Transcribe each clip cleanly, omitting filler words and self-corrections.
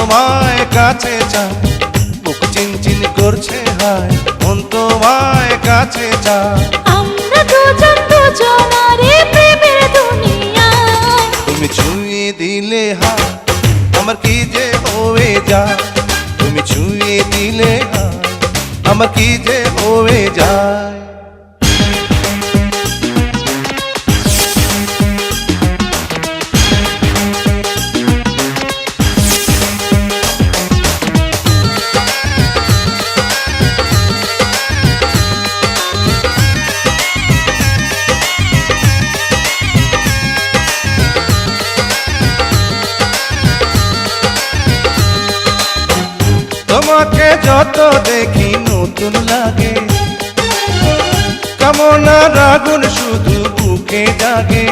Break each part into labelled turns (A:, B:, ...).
A: তোমায় কাছে চায়, বুক চিনচিন করছে হায়, মন তোমায় কাছে চায়।
B: আমরা দুজন দুজনারে প্রেমের দুনিয়ায়।
A: তুমি ছুঁয়ে দিলে হায়, আমার কি যে হয়ে যায়। তুমি ছুঁয়ে দিলে হায়, আমার কি যে হয়ে যায়। তোমাকে যত দেখি নতুন লাগে, কামনার আগুন শুধু বুকে জাগে।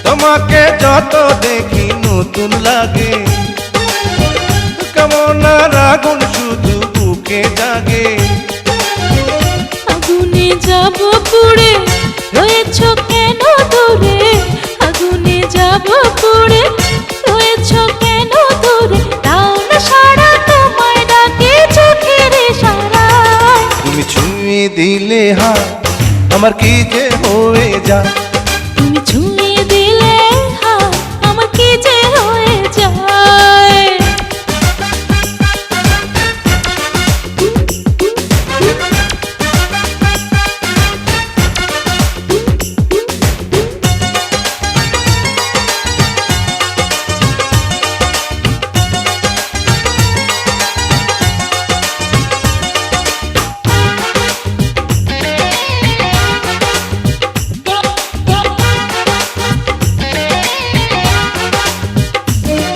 A: তোমাকে যত দেখি নতুন লাগে, কামনার আগুন শুধু বুকে জাগে।
B: আগুনে যাব পুড়ে, রয়েছ কেন দূরে? আগুনে যাব পুড়ে, রয়েছ কেন দূরে? দাও না সাড়া, তোমায় ডাকে চোখের ইশারায়।
A: তুমি ছুঁয়ে দিলে হায়, আমার কি যে হয়ে যায়।
B: তুমি ছুঁয়ে